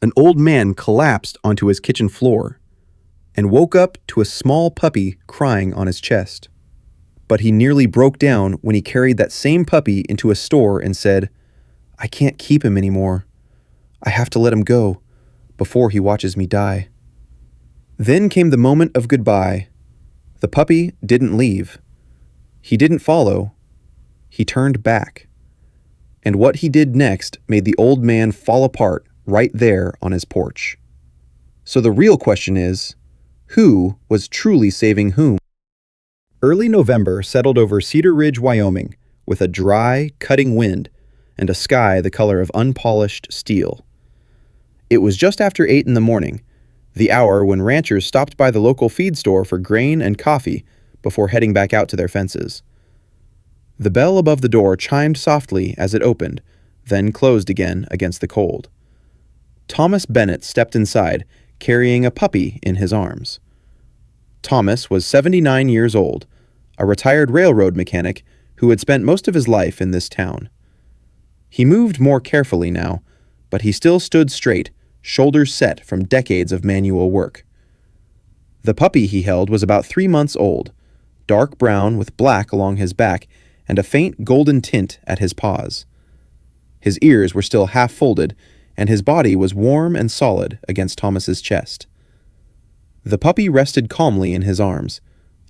an old man collapsed onto his kitchen floor and woke up to a small puppy crying on his chest. But he nearly broke down when he carried that same puppy into a store and said, "I can't keep him anymore. I have to let him go before he watches me die." Then came the moment of goodbye. The puppy didn't leave. He didn't follow. He turned back. And what he did next made the old man fall apart right there on his porch. So the real question is, who was truly saving whom? Early November settled over Cedar Ridge, Wyoming, with a dry, cutting wind and a sky the color of unpolished steel. It was just after 8 in the morning, the hour when ranchers stopped by the local feed store for grain and coffee before heading back out to their fences. The bell above the door chimed softly as it opened, then closed again against the cold. Thomas Bennett stepped inside, carrying a puppy in his arms. Thomas was 79 years old, a retired railroad mechanic who had spent most of his life in this town. He moved more carefully now, but he still stood straight, shoulders set from decades of manual work. The puppy he held was about 3 months old, dark brown with black along his back and a faint golden tint at his paws. His ears were still half folded, and his body was warm and solid against Thomas's chest. The puppy rested calmly in his arms,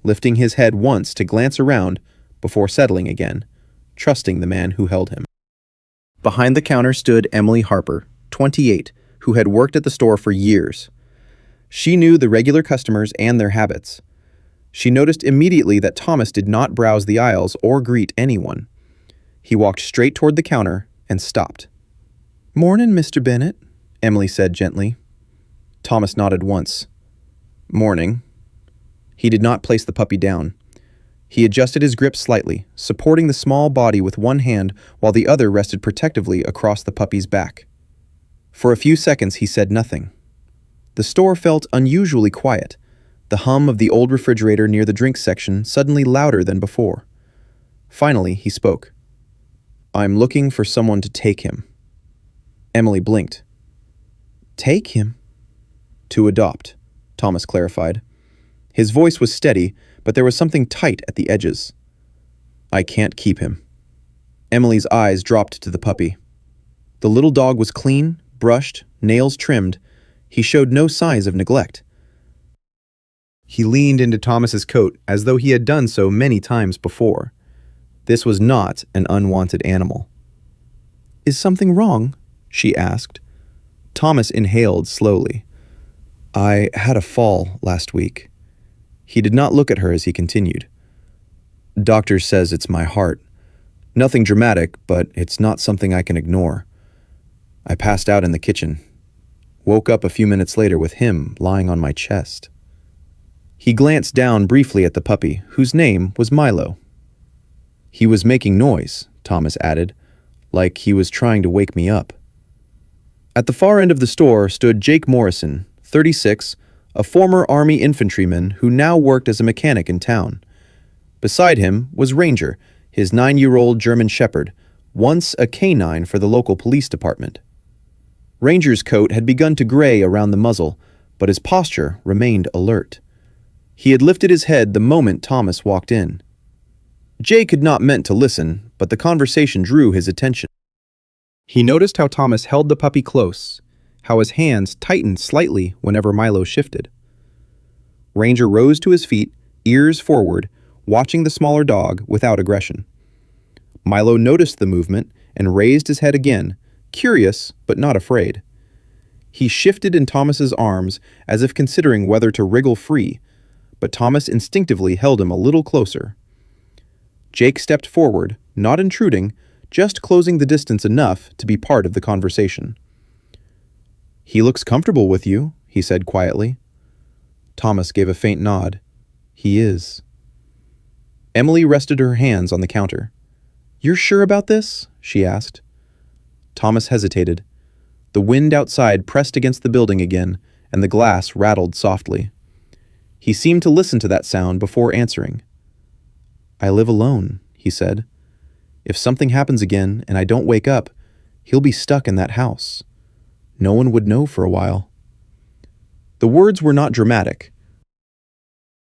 lifting his head once to glance around before settling again, trusting the man who held him. Behind the counter stood Emily Harper, 28, who had worked at the store for years. She knew the regular customers and their habits. She noticed immediately that Thomas did not browse the aisles or greet anyone. He walked straight toward the counter and stopped. "Mornin', Mr. Bennett," Emily said gently. Thomas nodded once. "Morning." He did not place the puppy down. He adjusted his grip slightly, supporting the small body with one hand while the other rested protectively across the puppy's back. For a few seconds he said nothing. The store felt unusually quiet, the hum of the old refrigerator near the drinks section suddenly louder than before. Finally, he spoke. "I'm looking for someone to take him." Emily blinked. "Take him?" "To adopt," Thomas clarified. His voice was steady, but there was something tight at the edges. "I can't keep him." Emily's eyes dropped to the puppy. The little dog was clean, brushed, nails trimmed. He showed no signs of neglect. He leaned into Thomas's coat as though he had done so many times before. This was not an unwanted animal. "Is something wrong?" she asked. Thomas inhaled slowly. "I had a fall last week." He did not look at her as he continued. "Doctor says it's my heart. Nothing dramatic, but it's not something I can ignore. I passed out in the kitchen. Woke up a few minutes later with him lying on my chest." He glanced down briefly at the puppy, whose name was Milo. "He was making noise," Thomas added, "like he was trying to wake me up." At the far end of the store stood Jake Morrison, 36, a former Army infantryman who now worked as a mechanic in town. Beside him was Ranger, his 9-year-old German Shepherd, once a canine for the local police department. Ranger's coat had begun to gray around the muzzle, but his posture remained alert. He had lifted his head the moment Thomas walked in. Jake had not meant to listen, but the conversation drew his attention. He noticed how Thomas held the puppy close, how his hands tightened slightly whenever Milo shifted. Ranger rose to his feet, ears forward, watching the smaller dog without aggression. Milo noticed the movement and raised his head again, curious but not afraid. He shifted in Thomas's arms as if considering whether to wriggle free, but Thomas instinctively held him a little closer. Jake stepped forward, not intruding, just closing the distance enough to be part of the conversation. "He looks comfortable with you," he said quietly. Thomas gave a faint nod. "He is." Emily rested her hands on the counter. "You're sure about this?" she asked. Thomas hesitated. The wind outside pressed against the building again, and the glass rattled softly. He seemed to listen to that sound before answering. "I live alone," he said. "If something happens again and I don't wake up, he'll be stuck in that house. No one would know for a while. The words were not dramatic.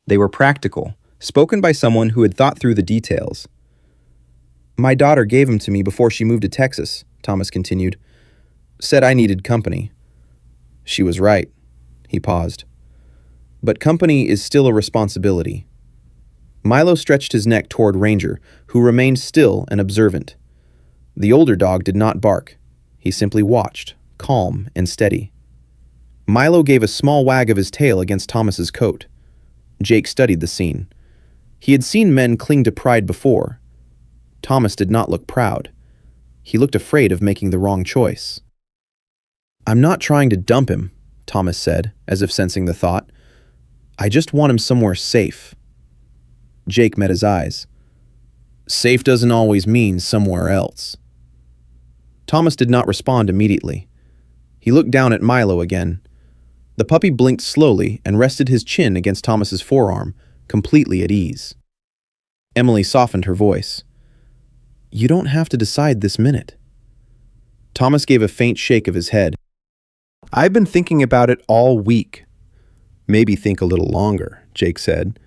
They were practical, spoken by someone who had thought through the details. My daughter gave him to me before she moved to Texas, Thomas continued. Said I needed company. She was right. He paused. But company is still a responsibility. Milo stretched his neck toward Ranger, who remained still and observant. The older dog did not bark. He simply watched, calm and steady. Milo gave a small wag of his tail against Thomas's coat. Jake studied the scene. He had seen men cling to pride before. Thomas did not look proud. He looked afraid of making the wrong choice. I'm not trying to dump him, Thomas said, as if sensing the thought. I just want him somewhere safe. Jake met his eyes. Safe doesn't always mean somewhere else. Thomas did not respond immediately. He looked down at Milo again. The puppy blinked slowly and rested his chin against Thomas's forearm, completely at ease. Emily softened her voice. You don't have to decide this minute. Thomas gave a faint shake of his head. I've been thinking about it all week. Maybe think a little longer, Jake said.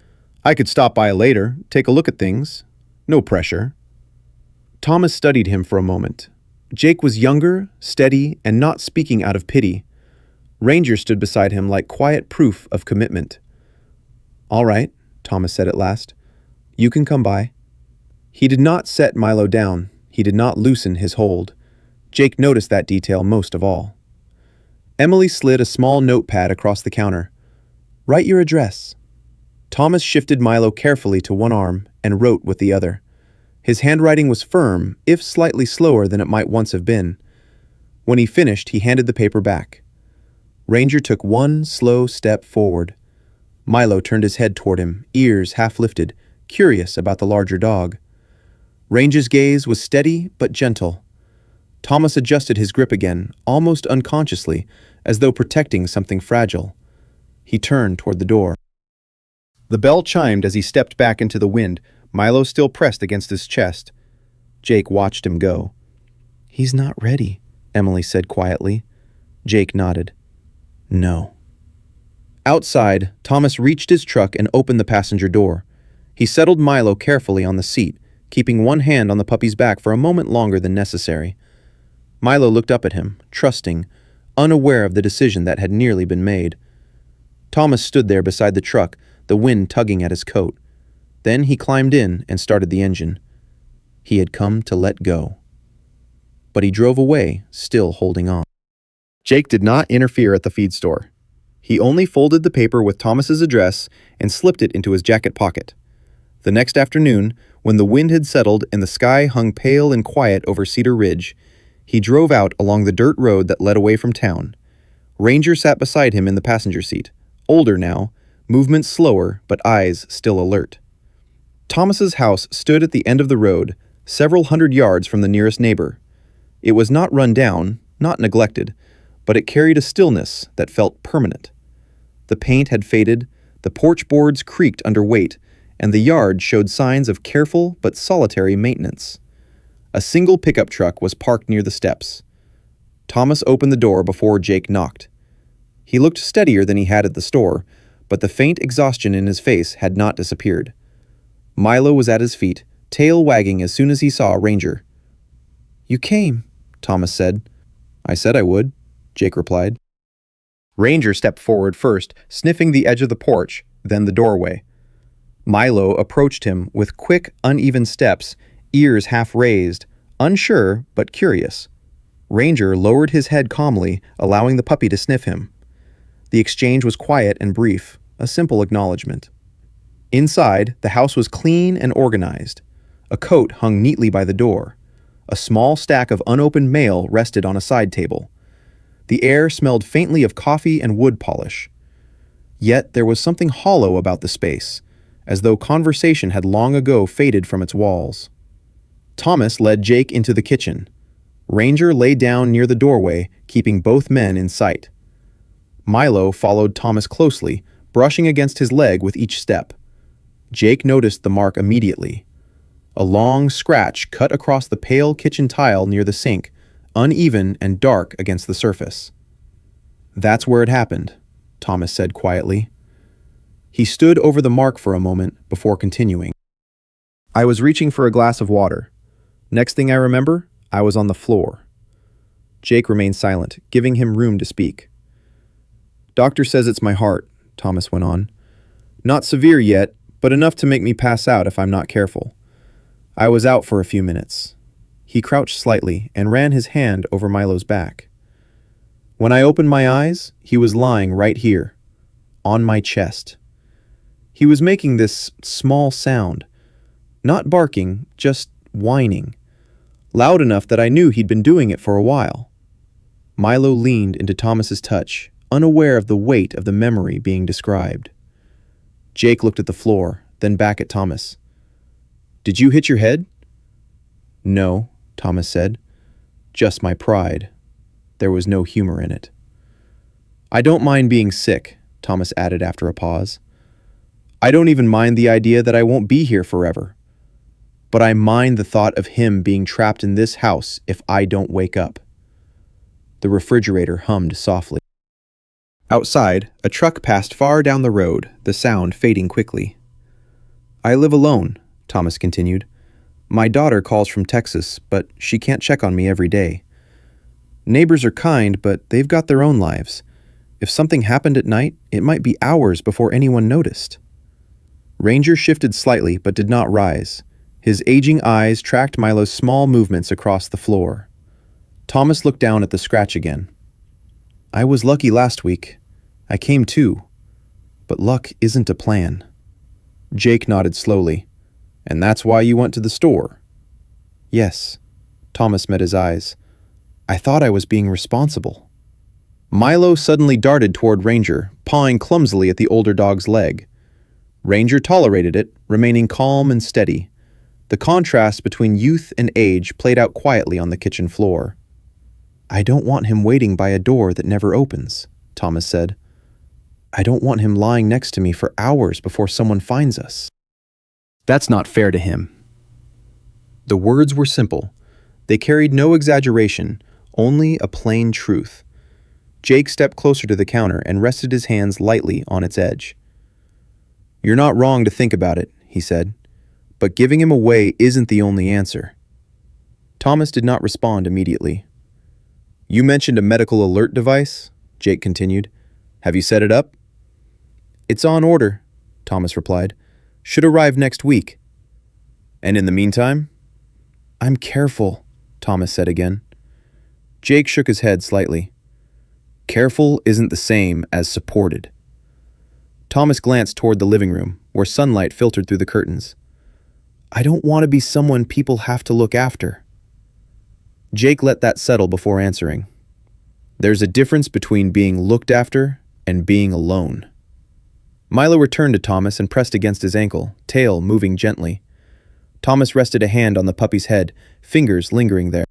I could stop by later, take a look at things. No pressure. Thomas studied him for a moment. Jake was younger, steady, and not speaking out of pity. Ranger stood beside him like quiet proof of commitment. All right, Thomas said at last. You can come by. He did not set Milo down. He did not loosen his hold. Jake noticed that detail most of all. Emily slid a small notepad across the counter. Write your address. Thomas shifted Milo carefully to one arm and wrote with the other. His handwriting was firm, if slightly slower than it might once have been. When he finished, he handed the paper back. Ranger took one slow step forward. Milo turned his head toward him, ears half lifted, curious about the larger dog. Ranger's gaze was steady but gentle. Thomas adjusted his grip again, almost unconsciously, as though protecting something fragile. He turned toward the door. The bell chimed as he stepped back into the wind, Milo still pressed against his chest. Jake watched him go. He's not ready, Emily said quietly. Jake nodded. No. Outside, Thomas reached his truck and opened the passenger door. He settled Milo carefully on the seat, keeping one hand on the puppy's back for a moment longer than necessary. Milo looked up at him, trusting, unaware of the decision that had nearly been made. Thomas stood there beside the truck, the wind tugging at his coat. Then he climbed in and started the engine. He had come to let go. But he drove away, still holding on. Jake did not interfere at the feed store. He only folded the paper with Thomas's address and slipped it into his jacket pocket. The next afternoon, when the wind had settled and the sky hung pale and quiet over Cedar Ridge, he drove out along the dirt road that led away from town. Ranger sat beside him in the passenger seat, older now, movements slower but eyes still alert. Thomas's house stood at the end of the road, several hundred yards from the nearest neighbor. It was not run down, not neglected, but it carried a stillness that felt permanent. The paint had faded, the porch boards creaked under weight, and the yard showed signs of careful but solitary maintenance. A single pickup truck was parked near the steps. Thomas opened the door before Jake knocked. He looked steadier than he had at the store, but the faint exhaustion in his face had not disappeared. Milo was at his feet, tail wagging as soon as he saw Ranger. You came, Thomas said. I said I would, Jake replied. Ranger stepped forward first, sniffing the edge of the porch, then the doorway. Milo approached him with quick, uneven steps, ears half raised, unsure but curious. Ranger lowered his head calmly, allowing the puppy to sniff him. The exchange was quiet and brief, a simple acknowledgement. Inside, the house was clean and organized. A coat hung neatly by the door. A small stack of unopened mail rested on a side table. The air smelled faintly of coffee and wood polish. Yet there was something hollow about the space, as though conversation had long ago faded from its walls. Thomas led Jake into the kitchen. Ranger lay down near the doorway, keeping both men in sight. Milo followed Thomas closely, brushing against his leg with each step. Jake noticed the mark immediately. A long scratch cut across the pale kitchen tile near the sink, uneven and dark against the surface. That's where it happened, Thomas said quietly. He stood over the mark for a moment before continuing. I was reaching for a glass of water. Next thing I remember, I was on the floor. Jake remained silent, giving him room to speak. Doctor says it's my heart, Thomas went on. Not severe yet, but enough to make me pass out if I'm not careful. I was out for a few minutes. He crouched slightly and ran his hand over Milo's back. When I opened my eyes, he was lying right here, on my chest. He was making this small sound, not barking, just whining, loud enough that I knew he'd been doing it for a while. Milo leaned into Thomas's touch, unaware of the weight of the memory being described. Jake looked at the floor, then back at Thomas. Did you hit your head? No, Thomas said. Just my pride. There was no humor in it. I don't mind being sick, Thomas added after a pause. I don't even mind the idea that I won't be here forever. But I mind the thought of him being trapped in this house if I don't wake up. The refrigerator hummed softly. Outside, a truck passed far down the road, the sound fading quickly. I live alone, Thomas continued. My daughter calls from Texas, but she can't check on me every day. Neighbors are kind, but they've got their own lives. If something happened at night, it might be hours before anyone noticed. Ranger shifted slightly but did not rise. His aging eyes tracked Milo's small movements across the floor. Thomas looked down at the scratch again. I was lucky last week. I came too. But luck isn't a plan. Jake nodded slowly. And that's why you went to the store? Yes. Thomas met his eyes. I thought I was being responsible. Milo suddenly darted toward Ranger, pawing clumsily at the older dog's leg. Ranger tolerated it, remaining calm and steady. The contrast between youth and age played out quietly on the kitchen floor. I don't want him waiting by a door that never opens, Thomas said. I don't want him lying next to me for hours before someone finds us. That's not fair to him. The words were simple. They carried no exaggeration, only a plain truth. Jake stepped closer to the counter and rested his hands lightly on its edge. You're not wrong to think about it, he said, but giving him away isn't the only answer. Thomas did not respond immediately. You mentioned a medical alert device, Jake continued. Have you set it up? It's on order, Thomas replied. Should arrive next week. And in the meantime? I'm careful, Thomas said again. Jake shook his head slightly. Careful isn't the same as supported. Thomas glanced toward the living room, where sunlight filtered through the curtains. I don't want to be someone people have to look after. Jake let that settle before answering. There's a difference between being looked after and being alone. Milo returned to Thomas and pressed against his ankle, tail moving gently. Thomas rested a hand on the puppy's head, fingers lingering there.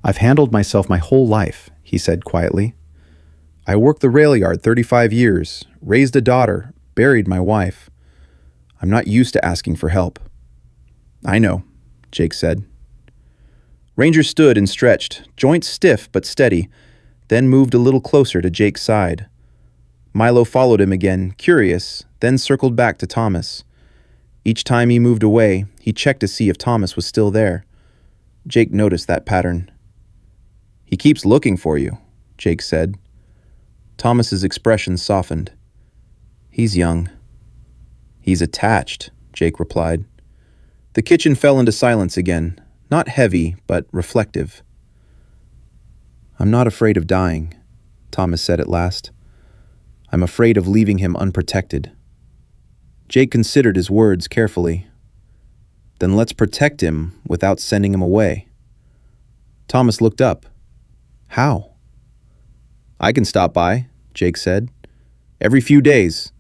I've handled myself my whole life, he said quietly. I worked the rail yard 35 years, raised a daughter, buried my wife. I'm not used to asking for help. I know, Jake said. Ranger stood and stretched, joints stiff but steady, then moved a little closer to Jake's side. Milo followed him again, curious, then circled back to Thomas. Each time he moved away, he checked to see if Thomas was still there. Jake noticed that pattern. He keeps looking for you, Jake said. Thomas's expression softened. He's young. He's attached, Jake replied. The kitchen fell into silence again, not heavy, but reflective. I'm not afraid of dying, Thomas said at last. I'm afraid of leaving him unprotected. Jake considered his words carefully. Then let's protect him without sending him away. Thomas looked up. How? I can stop by, Jake said. Every few days.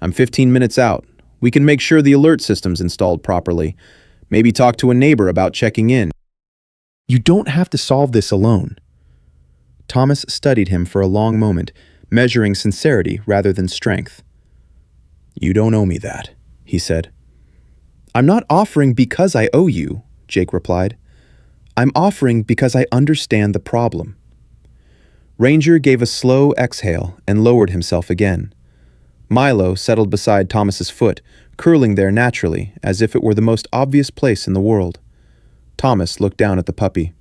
I'm 15 minutes out. We can make sure the alert system's installed properly. Maybe talk to a neighbor about checking in. You don't have to solve this alone. Thomas studied him for a long moment, measuring sincerity rather than strength. You don't owe me that, he said. I'm not offering because I owe you, Jake replied. I'm offering because I understand the problem. Ranger gave a slow exhale and lowered himself again. Milo settled beside Thomas's foot, curling there naturally, as if it were the most obvious place in the world. Thomas looked down at the puppy.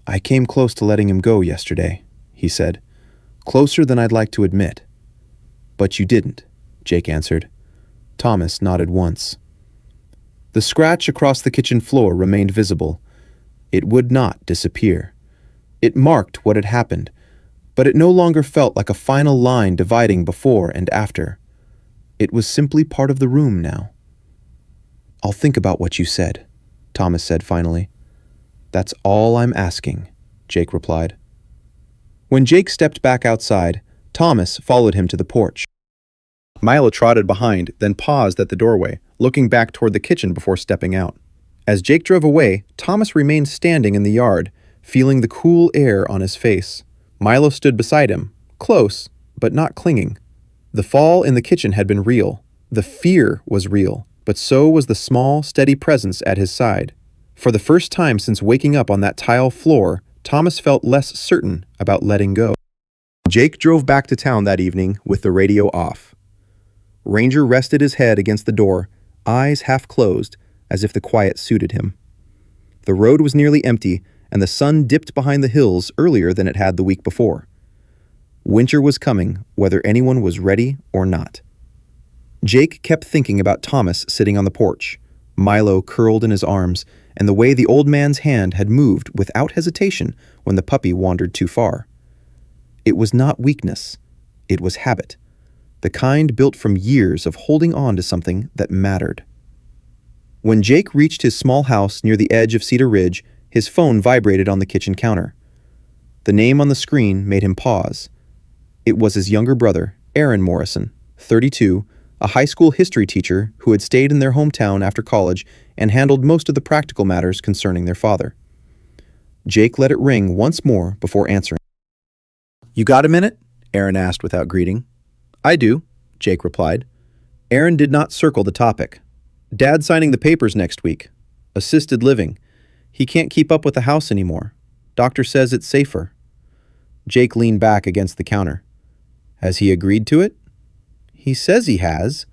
"I came close to letting him go yesterday," he said. "Closer than I'd like to admit." "But you didn't," Jake answered. Thomas nodded once. The scratch across the kitchen floor remained visible. It would not disappear. It marked what had happened, but it no longer felt like a final line dividing before and after. It was simply part of the room now. "I'll think about what you said," Thomas said finally. "That's all I'm asking," Jake replied. When Jake stepped back outside, Thomas followed him to the porch. Milo trotted behind, then paused at the doorway, looking back toward the kitchen before stepping out. As Jake drove away, Thomas remained standing in the yard, feeling the cool air on his face. Milo stood beside him, close, but not clinging. The fall in the kitchen had been real. The fear was real, but so was the small, steady presence at his side. For the first time since waking up on that tile floor, Thomas felt less certain about letting go. Jake drove back to town that evening with the radio off. Ranger rested his head against the door, eyes half closed, as if the quiet suited him. The road was nearly empty, and the sun dipped behind the hills earlier than it had the week before. Winter was coming, whether anyone was ready or not. Jake kept thinking about Thomas sitting on the porch, Milo curled in his arms, and the way the old man's hand had moved without hesitation when the puppy wandered too far. It was not weakness. It was habit, the kind built from years of holding on to something that mattered. When Jake reached his small house near the edge of Cedar Ridge, his phone vibrated on the kitchen counter. The name on the screen made him pause. It was his younger brother, Aaron Morrison, 32, a high school history teacher who had stayed in their hometown after college and handled most of the practical matters concerning their father. Jake let it ring once more before answering. "You got a minute?" Aaron asked without greeting. "I do," Jake replied. Aaron did not circle the topic. "Dad's signing the papers next week. Assisted living. He can't keep up with the house anymore. Doctor says it's safer." Jake leaned back against the counter. "Has he agreed to it?" "He says he has."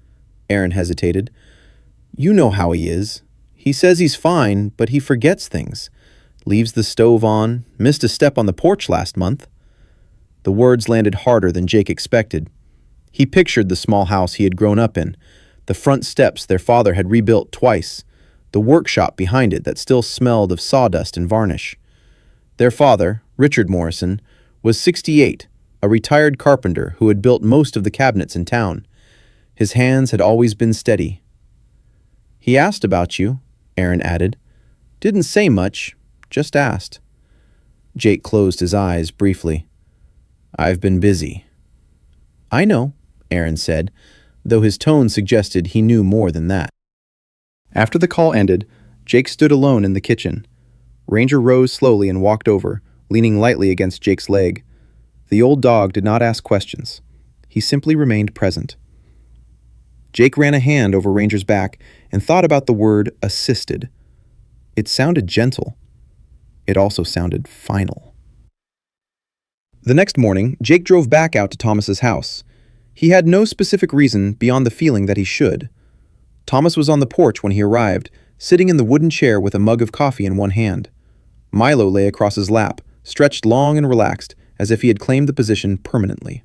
Aaron hesitated. "You know how he is. He says he's fine, but he forgets things. Leaves the stove on, missed a step on the porch last month." The words landed harder than Jake expected. He pictured the small house he had grown up in, the front steps their father had rebuilt twice, the workshop behind it that still smelled of sawdust and varnish. Their father, Richard Morrison, was 68, a retired carpenter who had built most of the cabinets in town. His hands had always been steady. "He asked about you," Aaron added. "Didn't say much, just asked." Jake closed his eyes briefly. "I've been busy." "I know," Aaron said, though his tone suggested he knew more than that. After the call ended, Jake stood alone in the kitchen. Ranger rose slowly and walked over, leaning lightly against Jake's leg. The old dog did not ask questions. He simply remained present. Jake ran a hand over Ranger's back and thought about the word assisted. It sounded gentle. It also sounded final. The next morning, Jake drove back out to Thomas's house. He had no specific reason beyond the feeling that he should. Thomas was on the porch when he arrived, sitting in the wooden chair with a mug of coffee in one hand. Milo lay across his lap, stretched long and relaxed, as if he had claimed the position permanently.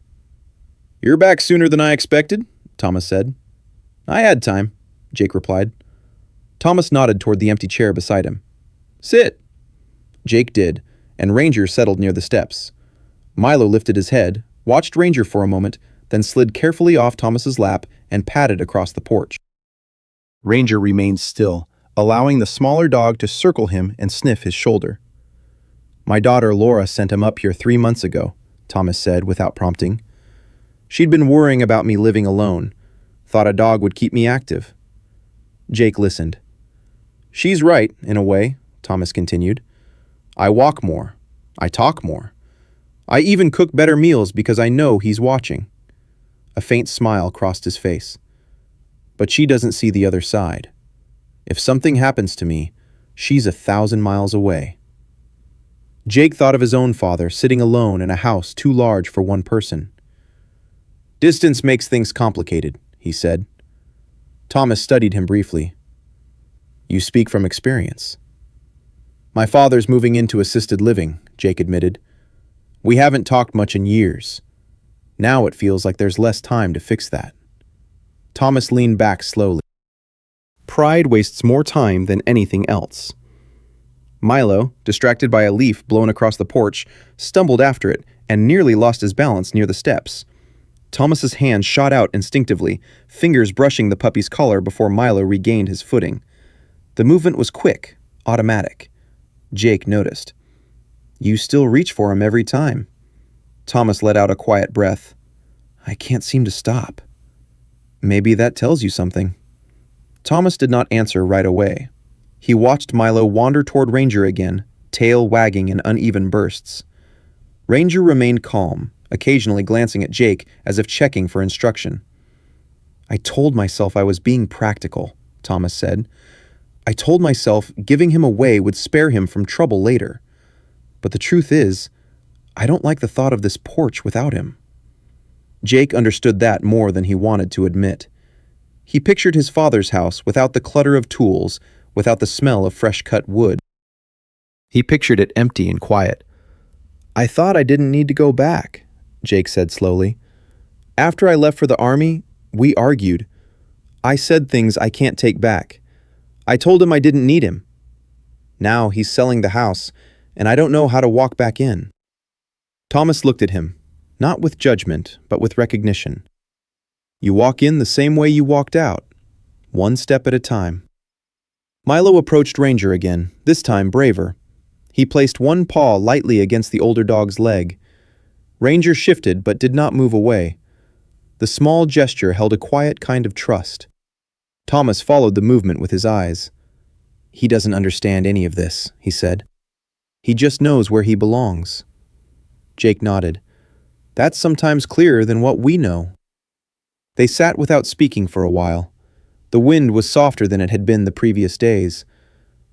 "You're back sooner than I expected," Thomas said. "I had time," Jake replied. Thomas nodded toward the empty chair beside him. "Sit." Jake did, and Ranger settled near the steps. Milo lifted his head, watched Ranger for a moment, then slid carefully off Thomas's lap and padded across the porch. Ranger remained still, allowing the smaller dog to circle him and sniff his shoulder. "My daughter Laura sent him up here 3 months ago," Thomas said without prompting. "She'd been worrying about me living alone. Thought a dog would keep me active." Jake listened. "She's right, in a way," Thomas continued. "I walk more. I talk more. I even cook better meals because I know he's watching." A faint smile crossed his face. "But she doesn't see the other side. If something happens to me, she's 1,000 miles away." Jake thought of his own father sitting alone in a house too large for one person. "Distance makes things complicated," he said. Thomas studied him briefly. "You speak from experience." "My father's moving into assisted living," Jake admitted. "We haven't talked much in years. Now it feels like there's less time to fix that." Thomas leaned back slowly. Pride wastes more time than anything else. Milo, distracted by a leaf blown across the porch, stumbled after it and nearly lost his balance near the steps. Thomas's hand shot out instinctively, fingers brushing the puppy's collar before Milo regained his footing. The movement was quick, automatic. Jake noticed. "You still reach for him every time." Thomas let out a quiet breath. "I can't seem to stop." "Maybe that tells you something." Thomas did not answer right away. He watched Milo wander toward Ranger again, tail wagging in uneven bursts. Ranger remained calm, occasionally glancing at Jake as if checking for instruction. "I told myself I was being practical," Thomas said. "I told myself giving him away would spare him from trouble later. But the truth is, I don't like the thought of this porch without him." Jake understood that more than he wanted to admit. He pictured his father's house without the clutter of tools, without the smell of fresh-cut wood. He pictured it empty and quiet. "I thought I didn't need to go back," Jake said slowly. "After I left for the army, we argued. I said things I can't take back. I told him I didn't need him. Now he's selling the house, and I don't know how to walk back in." Thomas looked at him, not with judgment, but with recognition. "You walk in the same way you walked out, one step at a time." Milo approached Ranger again, this time braver. He placed one paw lightly against the older dog's leg. Ranger shifted but did not move away. The small gesture held a quiet kind of trust. Thomas followed the movement with his eyes. "He doesn't understand any of this," he said. "He just knows where he belongs." Jake nodded. "That's sometimes clearer than what we know." They sat without speaking for a while. The wind was softer than it had been the previous days.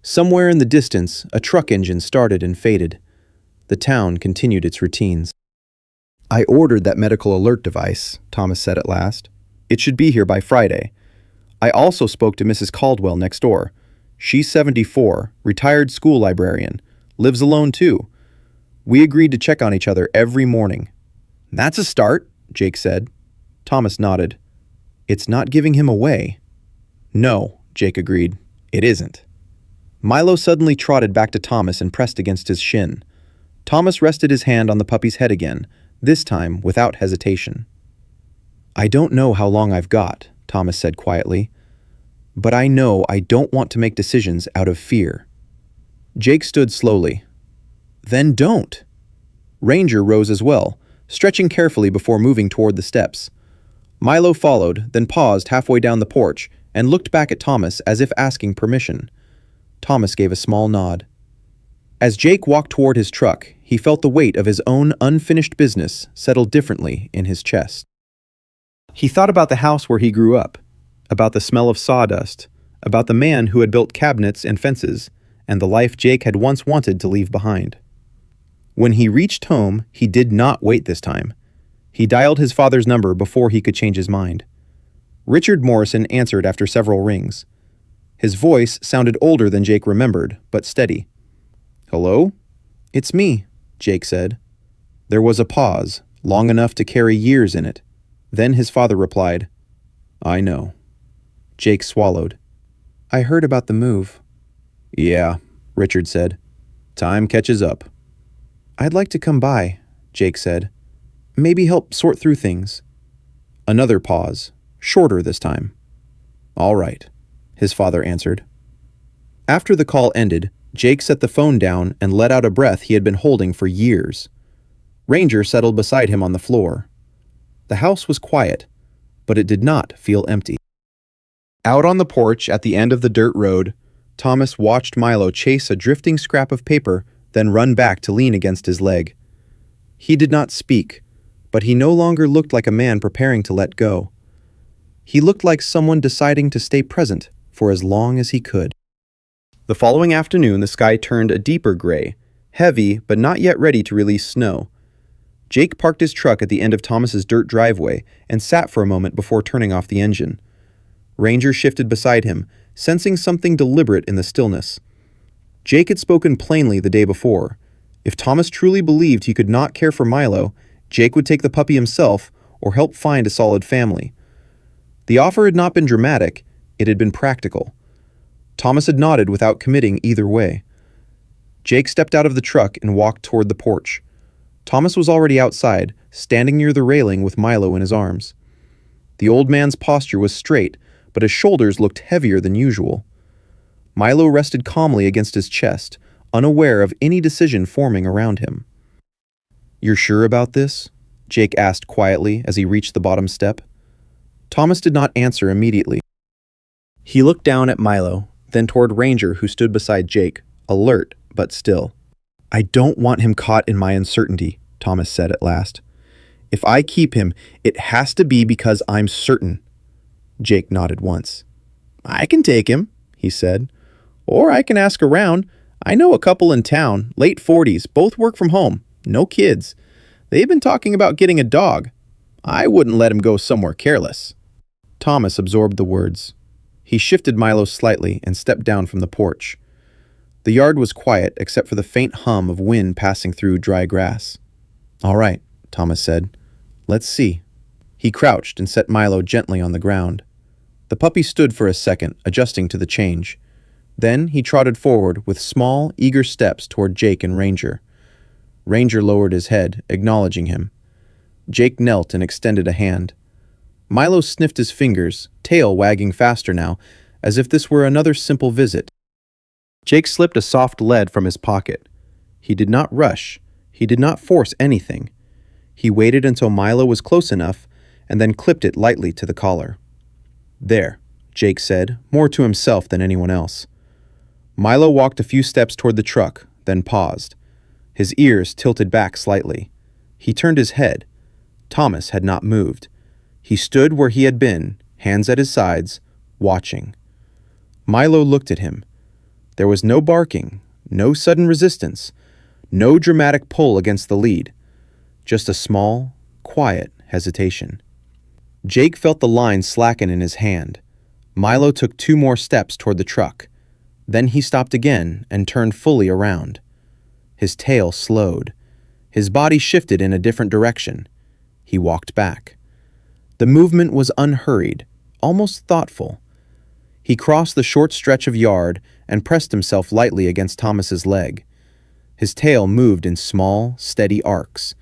Somewhere in the distance, a truck engine started and faded. The town continued its routines. "I ordered that medical alert device," Thomas said at last. "It should be here by Friday. I also spoke to Mrs. Caldwell next door. She's 74, retired school librarian, lives alone too. We agreed to check on each other every morning." "That's a start," Jake said. Thomas nodded. "It's not giving him away." "No," Jake agreed. "It isn't." Milo suddenly trotted back to Thomas and pressed against his shin. Thomas rested his hand on the puppy's head again, this time without hesitation. "I don't know how long I've got," Thomas said quietly, "but I know I don't want to make decisions out of fear." Jake stood slowly. "Then don't." Ranger rose as well, stretching carefully before moving toward the steps. Milo followed, then paused halfway down the porch and looked back at Thomas as if asking permission. Thomas gave a small nod. As Jake walked toward his truck, he felt the weight of his own unfinished business settle differently in his chest. He thought about the house where he grew up, about the smell of sawdust, about the man who had built cabinets and fences, and the life Jake had once wanted to leave behind. When he reached home, he did not wait this time. He dialed his father's number before he could change his mind. Richard Morrison answered after several rings. His voice sounded older than Jake remembered, but steady. "Hello?" "It's me," Jake said. There was a pause, long enough to carry years in it. Then his father replied, "I know." Jake swallowed. "I heard about the move." "Yeah," Richard said. "Time catches up." "I'd like to come by," Jake said. "Maybe help sort through things." Another pause, shorter this time. "All right," his father answered. After the call ended, Jake set the phone down and let out a breath he had been holding for years. Ranger settled beside him on the floor. The house was quiet, but it did not feel empty. Out on the porch at the end of the dirt road, Thomas watched Milo chase a drifting scrap of paper, then run back to lean against his leg. He did not speak, but he no longer looked like a man preparing to let go. He looked like someone deciding to stay present for as long as he could. The following afternoon, the sky turned a deeper gray, heavy but not yet ready to release snow. Jake parked his truck at the end of Thomas's dirt driveway and sat for a moment before turning off the engine. Ranger shifted beside him, sensing something deliberate in the stillness. Jake had spoken plainly the day before. If Thomas truly believed he could not care for Milo, Jake would take the puppy himself or help find a solid family. The offer had not been dramatic, it had been practical. Thomas had nodded without committing either way. Jake stepped out of the truck and walked toward the porch. Thomas was already outside, standing near the railing with Milo in his arms. The old man's posture was straight, but his shoulders looked heavier than usual. Milo rested calmly against his chest, unaware of any decision forming around him. "You're sure about this?" Jake asked quietly as he reached the bottom step. Thomas did not answer immediately. He looked down at Milo, then toward Ranger, who stood beside Jake, alert but still. "I don't want him caught in my uncertainty," Thomas said at last. "If I keep him, it has to be because I'm certain." Jake nodded once. "I can take him," he said. "Or I can ask around. I know a couple in town, late 40s, both work from home, no kids. They've been talking about getting a dog. I wouldn't let him go somewhere careless." Thomas absorbed the words. He shifted Milo slightly and stepped down from the porch. The yard was quiet except for the faint hum of wind passing through dry grass. "All right," Thomas said. "Let's see." He crouched and set Milo gently on the ground. The puppy stood for a second, adjusting to the change. Then he trotted forward with small, eager steps toward Jake and Ranger. Ranger lowered his head, acknowledging him. Jake knelt and extended a hand. Milo sniffed his fingers, tail wagging faster now, as if this were another simple visit. Jake slipped a soft lead from his pocket. He did not rush. He did not force anything. He waited until Milo was close enough and then clipped it lightly to the collar. "There," Jake said, more to himself than anyone else. Milo walked a few steps toward the truck, then paused. His ears tilted back slightly. He turned his head. Thomas had not moved. He stood where he had been, hands at his sides, watching. Milo looked at him. There was no barking, no sudden resistance, no dramatic pull against the lead. Just a small, quiet hesitation. Jake felt the line slacken in his hand. Milo took 2 more steps toward the truck. Then he stopped again and turned fully around. His tail slowed. His body shifted in a different direction. He walked back. The movement was unhurried, almost thoughtful. He crossed the short stretch of yard and pressed himself lightly against Thomas's leg. His tail moved in small, steady arcs.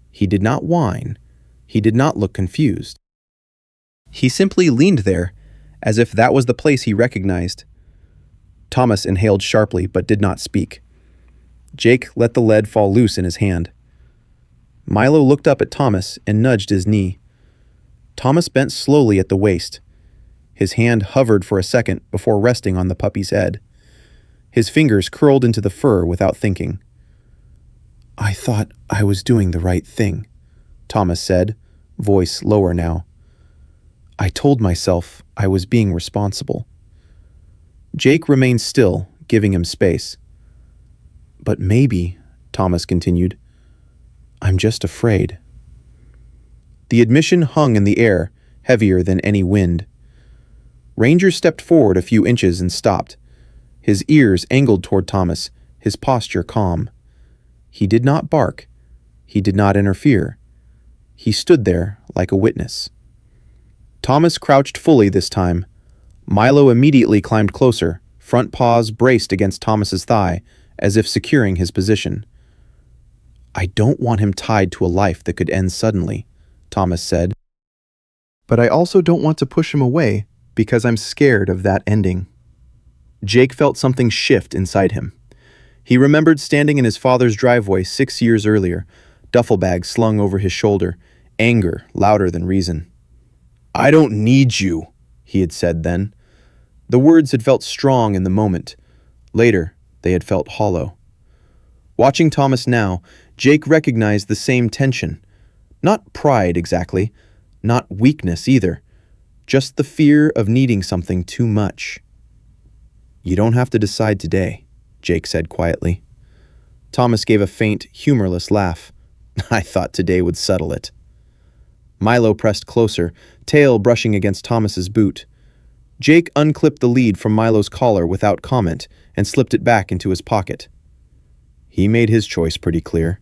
He did not whine. He did not look confused. He simply leaned there, as if that was the place he recognized. Thomas inhaled sharply but did not speak. Jake let the lead fall loose in his hand. Milo looked up at Thomas and nudged his knee. Thomas bent slowly at the waist. His hand hovered for a second before resting on the puppy's head. His fingers curled into the fur without thinking. "I thought I was doing the right thing," Thomas said, voice lower now. "I told myself I was being responsible." Jake remained still, giving him space. "But maybe," Thomas continued, "I'm just afraid." The admission hung in the air, heavier than any wind. Ranger stepped forward a few inches and stopped. His ears angled toward Thomas, his posture calm. He did not bark. He did not interfere. He stood there like a witness. Thomas crouched fully this time. Milo immediately climbed closer, front paws braced against Thomas's thigh, as if securing his position. "I don't want him tied to a life that could end suddenly," Thomas said. "But I also don't want to push him away because I'm scared of that ending." Jake felt something shift inside him. He remembered standing in his father's driveway 6 years earlier, duffel bag slung over his shoulder, anger louder than reason. "I don't need you," he had said then. The words had felt strong in the moment. Later, they had felt hollow. Watching Thomas now, Jake recognized the same tension. Not pride exactly, not weakness either, just the fear of needing something too much. "You don't have to decide today," Jake said quietly. Thomas gave a faint, humorless laugh. I thought today would settle it. Milo pressed closer, tail brushing against Thomas's boot. Jake unclipped the lead from Milo's collar without comment and slipped it back into his pocket. He made his choice pretty clear.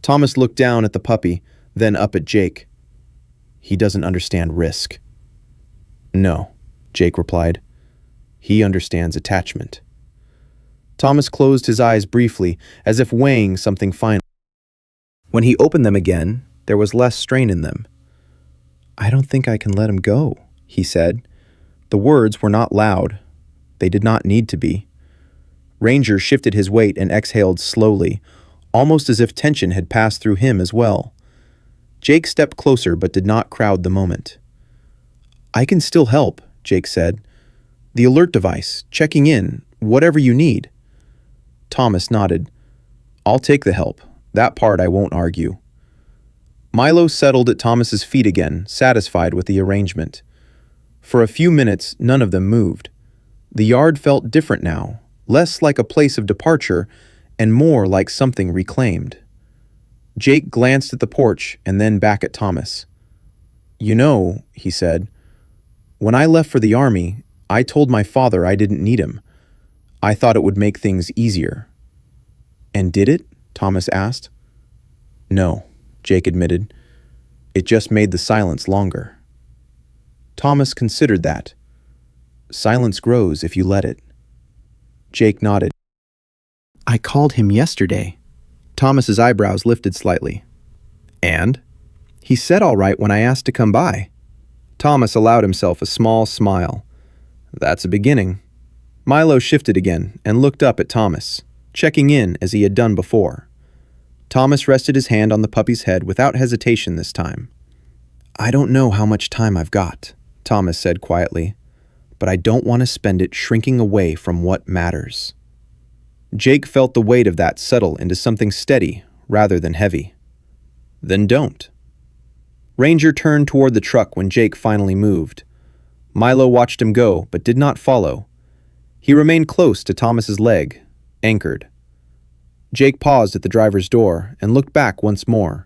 Thomas looked down at the puppy, then up at Jake. He doesn't understand risk. No, Jake replied. He understands attachment. Thomas closed his eyes briefly, as if weighing something final. When he opened them again, there was less strain in them. I don't think I can let him go, he said. The words were not loud. They did not need to be. Ranger shifted his weight and exhaled slowly, almost as if tension had passed through him as well. Jake stepped closer but did not crowd the moment. I can still help, Jake said. The alert device, checking in, whatever you need. Thomas nodded. I'll take the help. That part I won't argue. Milo settled at Thomas's feet again, satisfied with the arrangement. For a few minutes, none of them moved. The yard felt different now, less like a place of departure and more like something reclaimed. Jake glanced at the porch and then back at Thomas. You know, he said, when I left for the army, I told my father I didn't need him. I thought it would make things easier. And did it? Thomas asked. No, Jake admitted. It just made the silence longer. Thomas considered that. Silence grows if you let it. Jake nodded. I called him yesterday. Thomas's eyebrows lifted slightly. And? He said all right when I asked to come by. Thomas allowed himself a small smile. That's a beginning. Milo shifted again and looked up at Thomas, checking in as he had done before. Thomas rested his hand on the puppy's head without hesitation this time. I don't know how much time I've got, Thomas said quietly, but I don't want to spend it shrinking away from what matters. Jake felt the weight of that settle into something steady rather than heavy. Then don't. Ranger turned toward the truck when Jake finally moved. Milo watched him go, but did not follow. He remained close to Thomas's leg, anchored. Jake paused at the driver's door and looked back once more.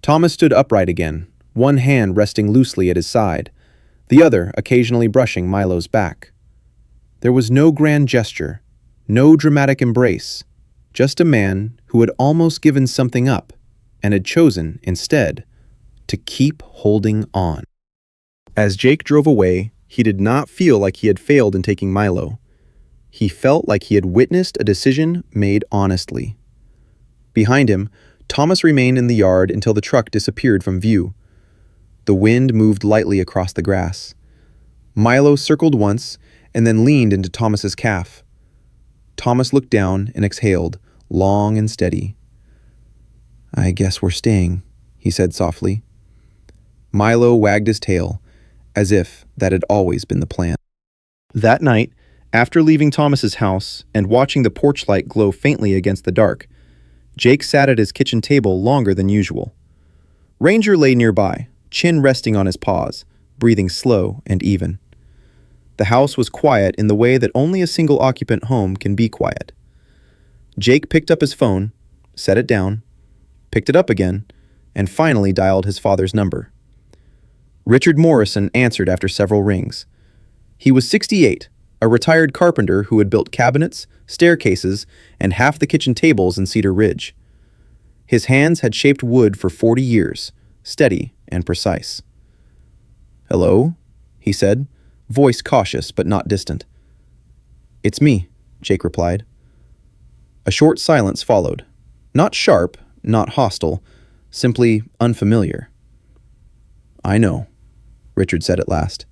Thomas stood upright again, one hand resting loosely at his side, the other occasionally brushing Milo's back. There was no grand gesture, no dramatic embrace, just a man who had almost given something up and had chosen, instead, to keep holding on. As Jake drove away, he did not feel like he had failed in taking Milo. He felt like he had witnessed a decision made honestly. Behind him, Thomas remained in the yard until the truck disappeared from view. The wind moved lightly across the grass. Milo circled once and then leaned into Thomas's calf. Thomas looked down and exhaled, long and steady. I guess we're staying, he said softly. Milo wagged his tail, as if that had always been the plan. That night, after leaving Thomas's house and watching the porch light glow faintly against the dark, Jake sat at his kitchen table longer than usual. Ranger lay nearby, chin resting on his paws, breathing slow and even. The house was quiet in the way that only a single-occupant home can be quiet. Jake picked up his phone, set it down, picked it up again, and finally dialed his father's number. Richard Morrison answered after several rings. He was 68, a retired carpenter who had built cabinets, staircases, and half the kitchen tables in Cedar Ridge. His hands had shaped wood for 40 years, steady and precise. Hello, he said, voice cautious but not distant. It's me, Jake replied. A short silence followed. Not sharp, not hostile, simply unfamiliar. I know, Richard said at last.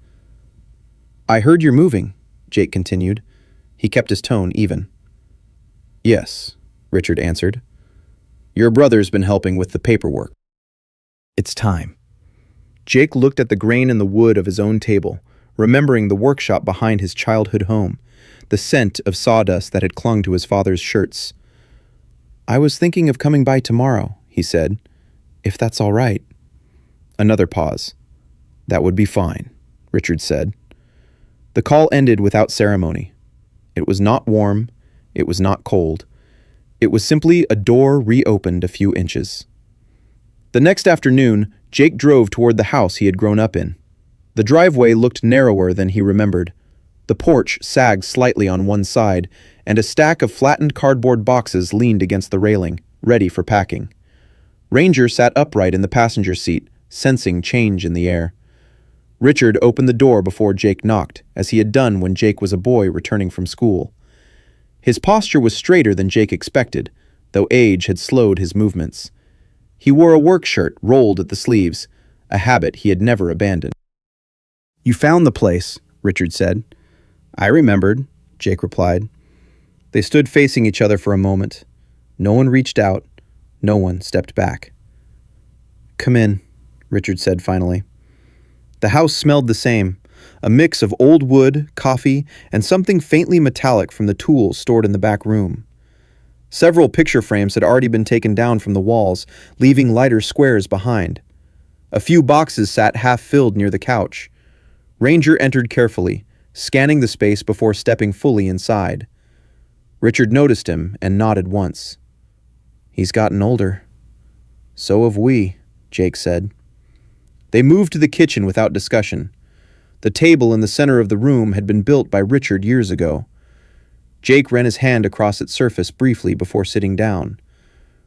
I heard you're moving, Jake continued. He kept his tone even. Yes, Richard answered. Your brother's been helping with the paperwork. It's time. Jake looked at the grain in the wood of his own table, remembering the workshop behind his childhood home, the scent of sawdust that had clung to his father's shirts. I was thinking of coming by tomorrow, he said, if that's all right. Another pause. That would be fine, Richard said. The call ended without ceremony. It was not warm. It was not cold. It was simply a door reopened a few inches. The next afternoon, Jake drove toward the house he had grown up in. The driveway looked narrower than he remembered. The porch sagged slightly on one side, and a stack of flattened cardboard boxes leaned against the railing, ready for packing. Ranger sat upright in the passenger seat, sensing change in the air. Richard opened the door before Jake knocked, as he had done when Jake was a boy returning from school. His posture was straighter than Jake expected, though age had slowed his movements. He wore a work shirt rolled at the sleeves, a habit he had never abandoned. "You found the place," Richard said. "I remembered," Jake replied. They stood facing each other for a moment. No one reached out. No one stepped back. "Come in," Richard said finally. The house smelled the same, a mix of old wood, coffee, and something faintly metallic from the tools stored in the back room. Several picture frames had already been taken down from the walls, leaving lighter squares behind. A few boxes sat half-filled near the couch. Ranger entered carefully, scanning the space before stepping fully inside. Richard noticed him and nodded once. "He's gotten older." "So have we," Jake said. They moved to the kitchen without discussion. The table in the center of the room had been built by Richard years ago. Jake ran his hand across its surface briefly before sitting down.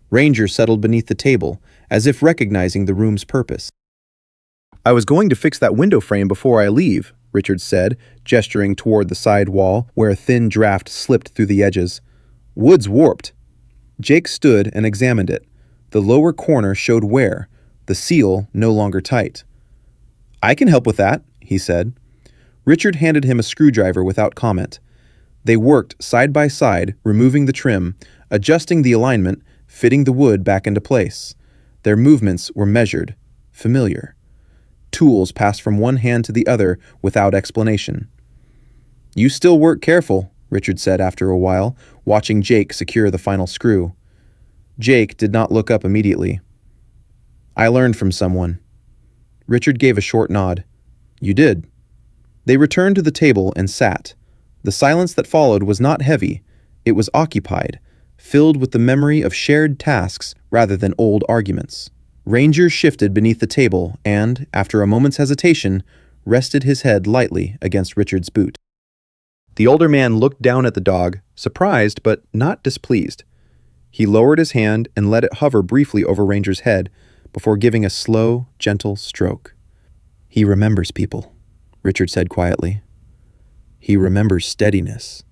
Ranger settled beneath the table, as if recognizing the room's purpose. "I was going to fix that window frame before I leave," Richard said, gesturing toward the side wall, where a thin draft slipped through the edges. "Wood's warped." Jake stood and examined it. The lower corner showed wear, the seal no longer tight. "I can help with that," he said. Richard handed him a screwdriver without comment. They worked side by side, removing the trim, adjusting the alignment, fitting the wood back into place. Their movements were measured, familiar. Tools passed from one hand to the other without explanation. "You still work careful," Richard said after a while, watching Jake secure the final screw. Jake did not look up immediately. "I learned from someone." Richard gave a short nod. "You did." They returned to the table and sat. The silence that followed was not heavy. It was occupied, filled with the memory of shared tasks rather than old arguments. Ranger shifted beneath the table and, after a moment's hesitation, rested his head lightly against Richard's boot. The older man looked down at the dog, surprised but not displeased. He lowered his hand and let it hover briefly over Ranger's head before giving a slow, gentle stroke. "He remembers people," Richard said quietly. "He remembers steadiness,"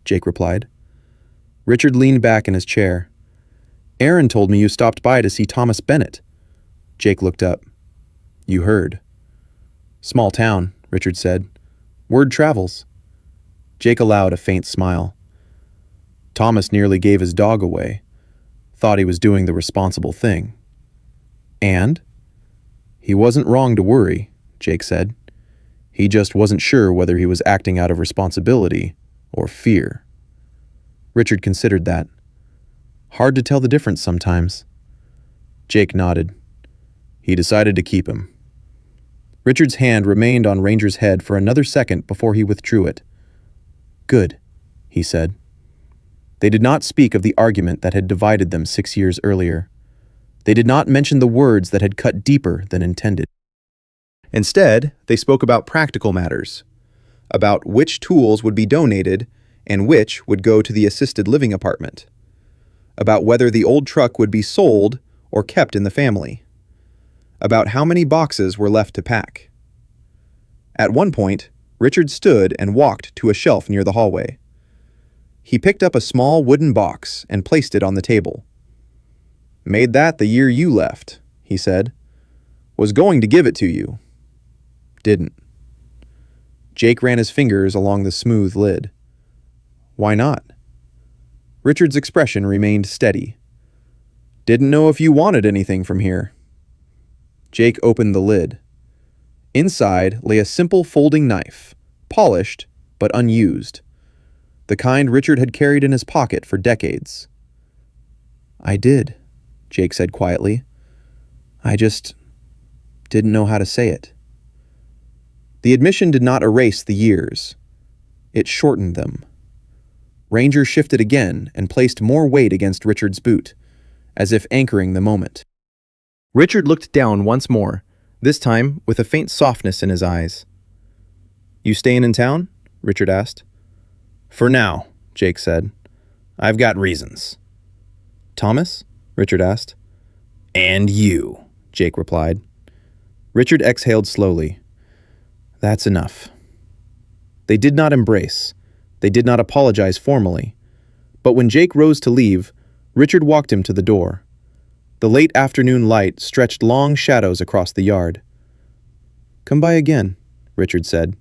Jake replied. Richard leaned back in his chair. "Aaron told me you stopped by to see Thomas Bennett." Jake looked up. "You heard." "Small town," Richard said. "Word travels." Jake allowed a faint smile. "Thomas nearly gave his dog away. Thought he was doing the responsible thing." "And?" "He wasn't wrong to worry," Jake said. "He just wasn't sure whether he was acting out of responsibility or fear." Richard considered that. "Hard to tell the difference sometimes." Jake nodded. "He decided to keep him." Richard's hand remained on Ranger's head for another second before he withdrew it. "Good," he said. They did not speak of the argument that had divided them 6 years earlier. They did not mention the words that had cut deeper than intended. Instead, they spoke about practical matters, about which tools would be donated and which would go to the assisted living apartment, about whether the old truck would be sold or kept in the family, about how many boxes were left to pack. At one point, Richard stood and walked to a shelf near the hallway. He picked up a small wooden box and placed it on the table. "Made that the year you left," he said. "Was going to give it to you. Didn't." Jake ran his fingers along the smooth lid. "Why not?" Richard's expression remained steady. "Didn't know if you wanted anything from here." Jake opened the lid. Inside lay a simple folding knife, polished but unused, the kind Richard had carried in his pocket for decades. "I did," Jake said quietly. "I just didn't know how to say it." The admission did not erase the years. It shortened them. Ranger shifted again and placed more weight against Richard's boot, as if anchoring the moment. Richard looked down once more, this time with a faint softness in his eyes. "You staying in town?" Richard asked. "For now," Jake said. "I've got reasons." "Thomas?" Richard asked. "And you," Jake replied. Richard exhaled slowly. "That's enough." They did not embrace. They did not apologize formally. But when Jake rose to leave, Richard walked him to the door. The late afternoon light stretched long shadows across the yard. "Come by again," Richard said.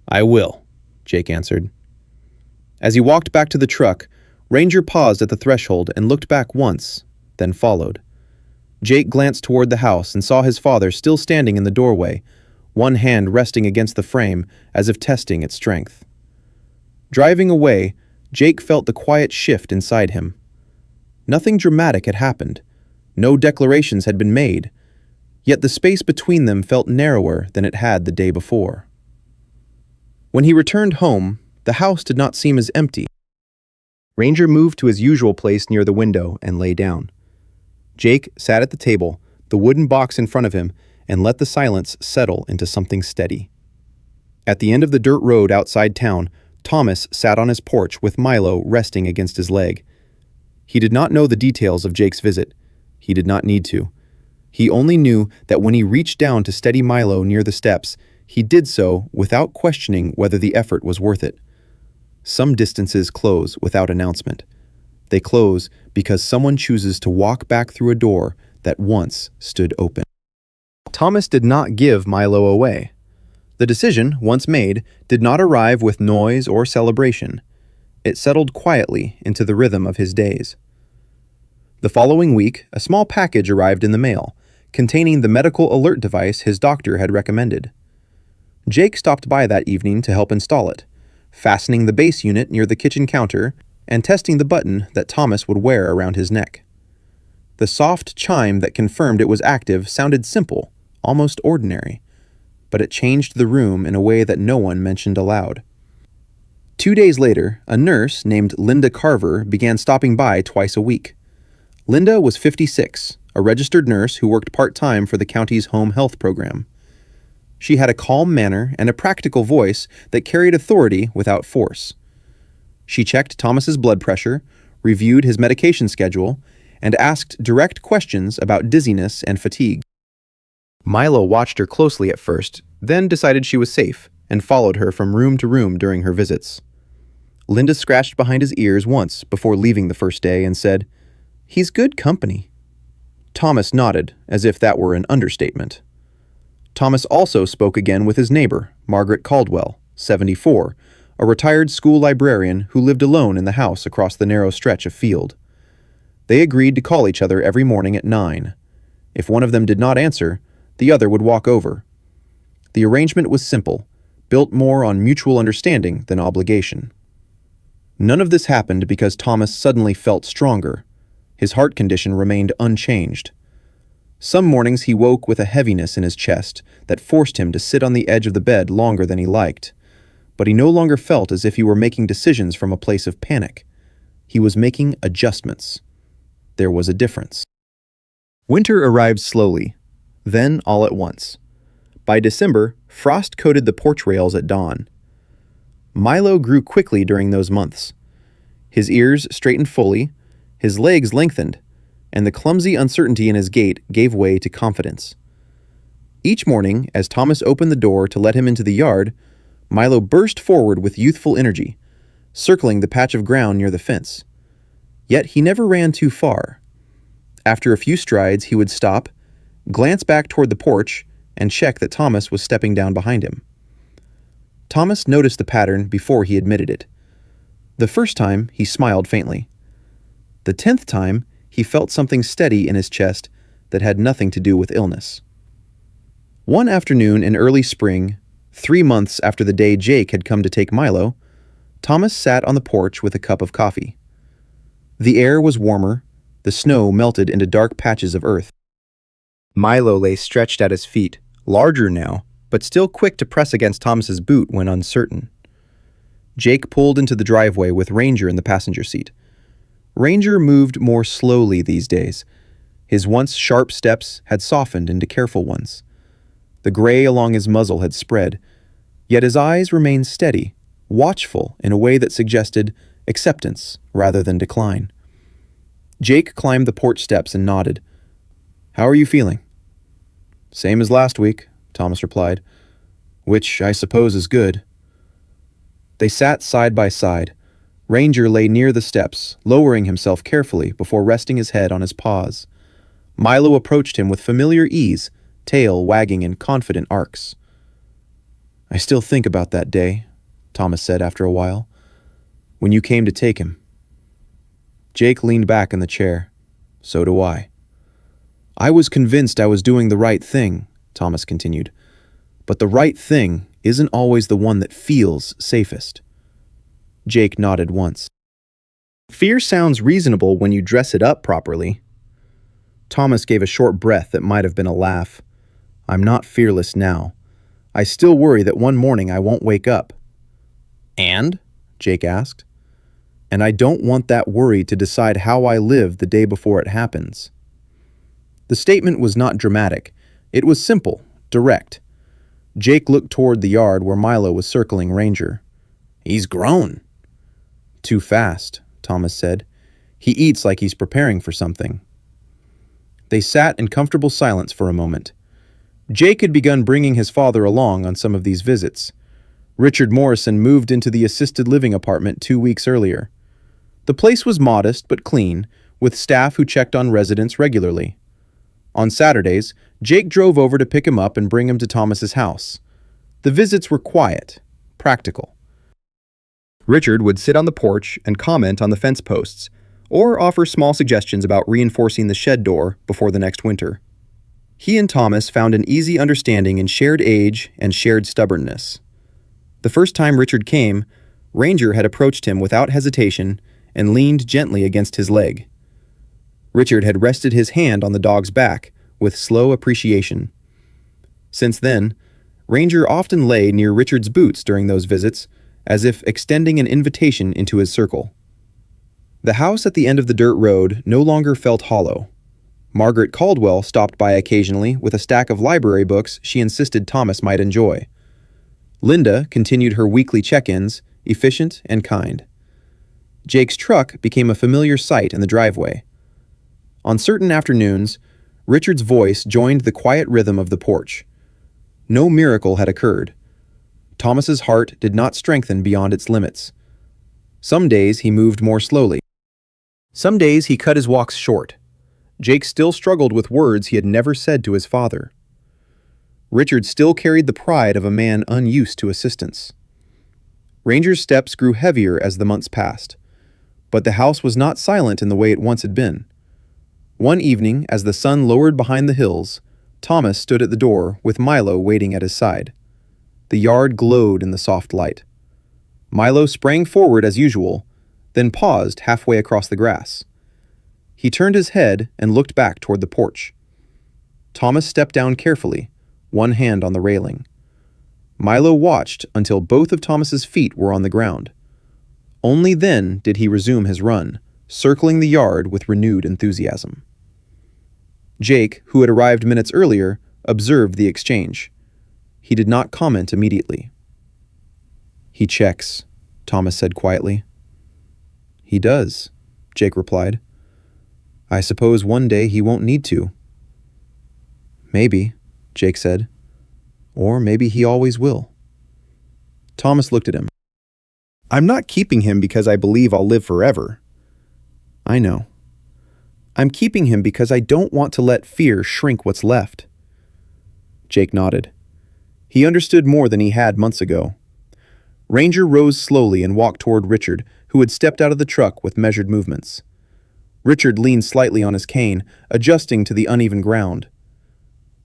"I will," Jake answered. As he walked back to the truck, Ranger paused at the threshold and looked back once, then followed. Jake glanced toward the house and saw his father still standing in the doorway, one hand resting against the frame as if testing its strength. Driving away, Jake felt the quiet shift inside him. Nothing dramatic had happened. No declarations had been made, yet the space between them felt narrower than it had the day before. When he returned home, the house did not seem as empty. Ranger moved to his usual place near the window and lay down. Jake sat at the table, the wooden box in front of him, and let the silence settle into something steady. At the end of the dirt road outside town, Thomas sat on his porch with Milo resting against his leg. He did not know the details of Jake's visit. He did not need to. He only knew that when he reached down to steady Milo near the steps, he did so without questioning whether the effort was worth it. Some distances close without announcement. They close because someone chooses to walk back through a door that once stood open. Thomas did not give Milo away. The decision, once made, did not arrive with noise or celebration. It settled quietly into the rhythm of his days. The following week, a small package arrived in the mail, containing the medical alert device his doctor had recommended. Jake stopped by that evening to help install it, fastening the base unit near the kitchen counter and testing the button that Thomas would wear around his neck. The soft chime that confirmed it was active sounded simple, almost ordinary, but it changed the room in a way that no one mentioned aloud. 2 days later, a nurse named Linda Carver began stopping by twice a week. Linda was 56, a registered nurse who worked part-time for the county's home health program. She had a calm manner and a practical voice that carried authority without force. She checked Thomas's blood pressure, reviewed his medication schedule, and asked direct questions about dizziness and fatigue. Milo watched her closely at first, then decided she was safe and followed her from room to room during her visits. Linda scratched behind his ears once before leaving the first day and said, "He's good company." Thomas nodded, as if that were an understatement. Thomas also spoke again with his neighbor, Margaret Caldwell, 74, a retired school librarian who lived alone in the house across the narrow stretch of field. They agreed to call each other every morning at 9. If one of them did not answer, the other would walk over. The arrangement was simple, built more on mutual understanding than obligation. None of this happened because Thomas suddenly felt stronger. His heart condition remained unchanged. Some mornings he woke with a heaviness in his chest that forced him to sit on the edge of the bed longer than he liked. But he no longer felt as if he were making decisions from a place of panic. He was making adjustments. There was a difference. Winter arrived slowly, then all at once. By December, frost coated the porch rails at dawn. Milo grew quickly during those months. His ears straightened fully, his legs lengthened, and the clumsy uncertainty in his gait gave way to confidence. Each morning, as Thomas opened the door to let him into the yard, Milo burst forward with youthful energy, circling the patch of ground near the fence. Yet he never ran too far. After a few strides, he would stop, glance back toward the porch, and check that Thomas was stepping down behind him. Thomas noticed the pattern before he admitted it. The first time, he smiled faintly. The 10th time, he felt something steady in his chest that had nothing to do with illness. One afternoon in early spring, 3 months after the day Jake had come to take Milo, Thomas sat on the porch with a cup of coffee. The air was warmer, the snow melted into dark patches of earth. Milo lay stretched at his feet, larger now, but still quick to press against Thomas's boot when uncertain. Jake pulled into the driveway with Ranger in the passenger seat. Ranger moved more slowly these days. His once sharp steps had softened into careful ones. The gray along his muzzle had spread, yet his eyes remained steady, watchful in a way that suggested acceptance rather than decline. Jake climbed the porch steps and nodded. "How are you feeling?" "Same as last week," Thomas replied. "Which I suppose is good." They sat side by side. Ranger lay near the steps, lowering himself carefully before resting his head on his paws. Milo approached him with familiar ease, tail wagging in confident arcs. "I still think about that day," Thomas said after a while, "when you came to take him." Jake leaned back in the chair. "So do I." "I was convinced I was doing the right thing," Thomas continued. "But the right thing isn't always the one that feels safest." Jake nodded once. "Fear sounds reasonable when you dress it up properly." Thomas gave a short breath that might have been a laugh. "I'm not fearless now. I still worry that one morning I won't wake up." "And?" Jake asked. "And I don't want that worry to decide how I live the day before it happens." The statement was not dramatic. It was simple, direct. Jake looked toward the yard where Milo was circling Ranger. "He's grown." "Too fast," Thomas said. "He eats like he's preparing for something." They sat in comfortable silence for a moment. Jake had begun bringing his father along on some of these visits. Richard Morrison moved into the assisted living apartment 2 weeks earlier. The place was modest but clean, with staff who checked on residents regularly. On Saturdays, Jake drove over to pick him up and bring him to Thomas's house. The visits were quiet, practical. Richard would sit on the porch and comment on the fence posts, or offer small suggestions about reinforcing the shed door before the next winter. He and Thomas found an easy understanding in shared age and shared stubbornness. The first time Richard came, Ranger had approached him without hesitation and leaned gently against his leg. Richard had rested his hand on the dog's back with slow appreciation. Since then, Ranger often lay near Richard's boots during those visits, as if extending an invitation into his circle. The house at the end of the dirt road no longer felt hollow. Margaret Caldwell stopped by occasionally with a stack of library books she insisted Thomas might enjoy. Linda continued her weekly check-ins, efficient and kind. Jake's truck became a familiar sight in the driveway. On certain afternoons, Richard's voice joined the quiet rhythm of the porch. No miracle had occurred. Thomas's heart did not strengthen beyond its limits. Some days he moved more slowly. Some days he cut his walks short. Jake still struggled with words he had never said to his father. Richard still carried the pride of a man unused to assistance. Ranger's steps grew heavier as the months passed, but the house was not silent in the way it once had been. One evening, as the sun lowered behind the hills, Thomas stood at the door with Milo waiting at his side. The yard glowed in the soft light. Milo sprang forward as usual, then paused halfway across the grass. He turned his head and looked back toward the porch. Thomas stepped down carefully, one hand on the railing. Milo watched until both of Thomas's feet were on the ground. Only then did he resume his run, circling the yard with renewed enthusiasm. Jake, who had arrived minutes earlier, observed the exchange. He did not comment immediately. "He checks," Thomas said quietly. "He does," Jake replied. "I suppose one day he won't need to." "Maybe," Jake said. "Or maybe he always will." Thomas looked at him. "I'm not keeping him because I believe I'll live forever." "I know. I'm keeping him because I don't want to let fear shrink what's left." Jake nodded. He understood more than he had months ago. Ranger rose slowly and walked toward Richard, who had stepped out of the truck with measured movements. Richard leaned slightly on his cane, adjusting to the uneven ground.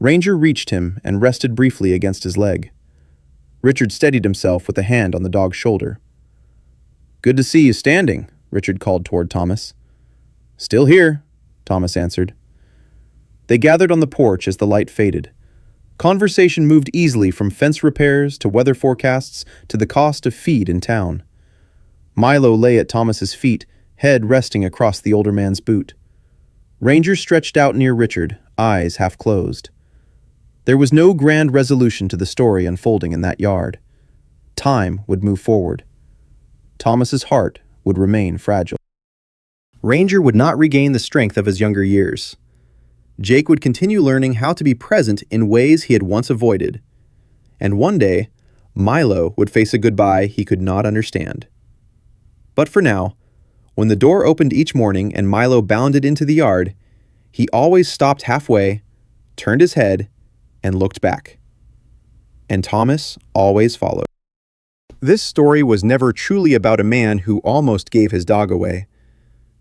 Ranger reached him and rested briefly against his leg. Richard steadied himself with a hand on the dog's shoulder. "Good to see you standing," Richard called toward Thomas. "Still here," Thomas answered. They gathered on the porch as the light faded. Conversation moved easily from fence repairs to weather forecasts to the cost of feed in town. Milo lay at Thomas's feet, head resting across the older man's boot. Ranger stretched out near Richard, eyes half closed. There was no grand resolution to the story unfolding in that yard. Time would move forward. Thomas's heart would remain fragile. Ranger would not regain the strength of his younger years. Jake would continue learning how to be present in ways he had once avoided. And one day, Milo would face a goodbye he could not understand. But for now, when the door opened each morning and Milo bounded into the yard, he always stopped halfway, turned his head, and looked back. And Thomas always followed. This story was never truly about a man who almost gave his dog away.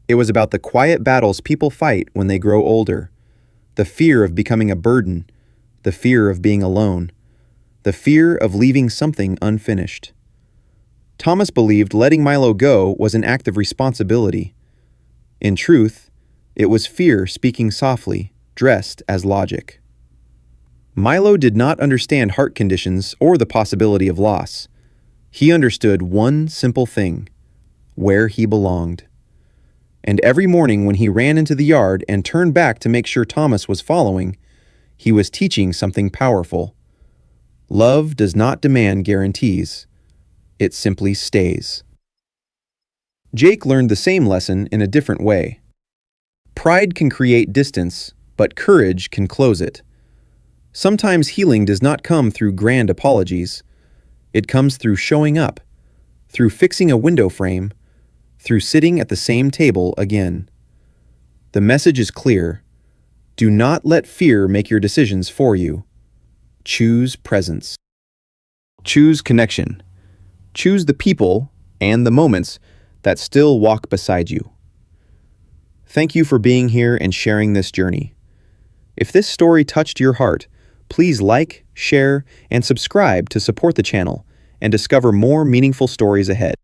It was about the quiet battles people fight when they grow older. The fear of becoming a burden, the fear of being alone, the fear of leaving something unfinished. Thomas believed letting Milo go was an act of responsibility. In truth, it was fear speaking softly, dressed as logic. Milo did not understand heart conditions or the possibility of loss. He understood one simple thing: where he belonged. And every morning when he ran into the yard and turned back to make sure Thomas was following, he was teaching something powerful. Love does not demand guarantees. It simply stays. Jake learned the same lesson in a different way. Pride can create distance, but courage can close it. Sometimes healing does not come through grand apologies. It comes through showing up, through fixing a window frame, through sitting at the same table again. The message is clear. Do not let fear make your decisions for you. Choose presence. Choose connection. Choose the people and the moments that still walk beside you. Thank you for being here and sharing this journey. If this story touched your heart, please like, share, and subscribe to support the channel and discover more meaningful stories ahead.